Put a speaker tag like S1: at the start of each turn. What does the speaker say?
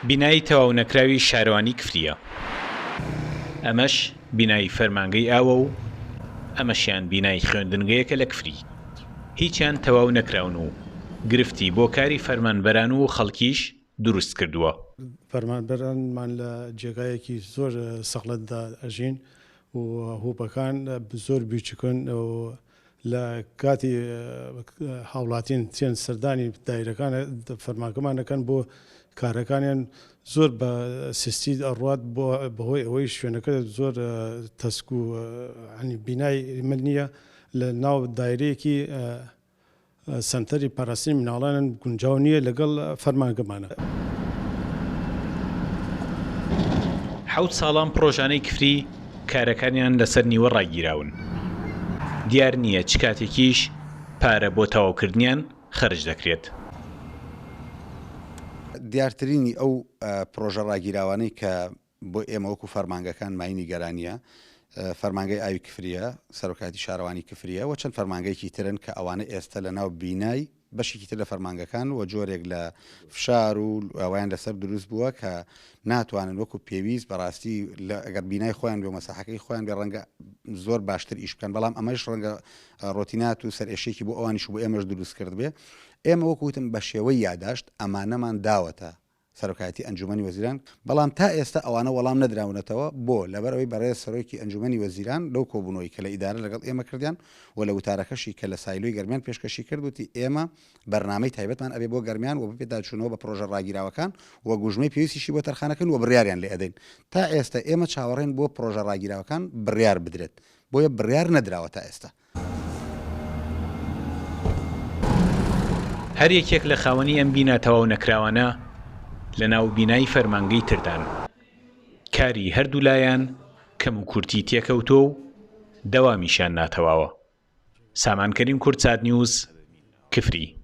S1: بینایی تەواو نەکراوی شارەوانی کفریە. ئەمەش بینایی فەرمانگەی ئاوە و ئەمەشیان بینایی خوێندنگەیەکە لە کفری. هیچیان تەواو نەکراون و گرفتی بۆ کاری فەرمانبەران و خەڵکیش دروست کردووە.
S2: فەرمانبەرانمان لە جێگایەکی زۆر سەخلەتدا ئەژین و هۆپەکان زۆر بیچکن و لە کاتی هاوڵاتین چێن سەردانی دایرەکان فەرمانگەمان دەکەن بۆ کارەکانیان زۆر بە سستی ئەڕوات بەهۆی ئەوەی شوێنەکە زۆر تەسک و بینای من نییە لە ناو دایرەیەکی سنتەری پاراستنی مناڵانن گونجاو نییە لەگەڵ فەرمانگەمانە.
S1: 7 ساڵان پرۆژانەی کفری کارەکانیان لەسەر نیوە ڕاگیراون. دیار نییە چ کاتێکیش پارە بۆ تەواوکردنیان خەرج دەکرێت.
S3: دیارترینی ئەو پرۆژە ڕاگیراوانەی کە بۆ ئێمە وەکو فەرمانگەکان ماینی گەرانیە فەرمانگەی ئاوی کفریە، سەرۆکاتی شارەوانی کفریە و چەند فەرمانگەیەکی ترن کە ئەوانە ئێستا لە ناو بینای بەشێکی تر لە فەرمانگەکان و جۆرێک لە فشار و ئەویان لەسەر دروست بووە کە ناتوانن وەکو پێویست بەڕاستی ئەگەر بینای خۆیان بێ و مەساحەکەی خۆیان بێ ڕەنگە زۆر باشتر ئیش بکەن، بەڵام ئەمەش ڕەنگە ڕۆتینات و سەرئێشێکی بۆ ئەوانیش بۆ ئێمەش دروست کرد بێ. ئێمە وەکوتم بە شێوەی یاداشت ئەمانەمان داوەتە سەرۆکاتی ئەنجومەنی وەزیران، بەڵام تا ئێستا ئەوانە وەڵام نەدراونەتەوە بۆ لەبەرەوەی بەڕێز سەرۆکی ئەنجومەنی وەزیران لەو کۆبوونەوەی کە لە ئیدارە لەگەڵ ئێمە کردیان و لە وتارەکەشی کە لە سایلۆی گەرمیان پێشکەشی کردوتی ئێمە بەرنامەی تایبەتمان ئەبێ بۆ گەرمیان و بپێ داچوونەوە بە پرۆژە ڕاگیراوەکان و گوژمەی پێویستیشی بۆ تەرخانەکەن و بڕیاریان لێ ئەدەین. تا ئێستا ئێمە چاوەڕێن بۆ پرۆژە ڕاگیراوەکان بڕیار بدرێت، بۆیە بڕیار نەدراوە تا ئێستا.
S1: هەر یەکێک لە خاوەنی ئەم بینە تەواو نەکراوانە لە ناو بینایی فەرمانگەی تردان. کاری هەردوو لایەن کەم و کورتی تێکەوتۆ و دەوامیشان ناتەواوە. سامانکەریم کورد چاد نیوز، کفری.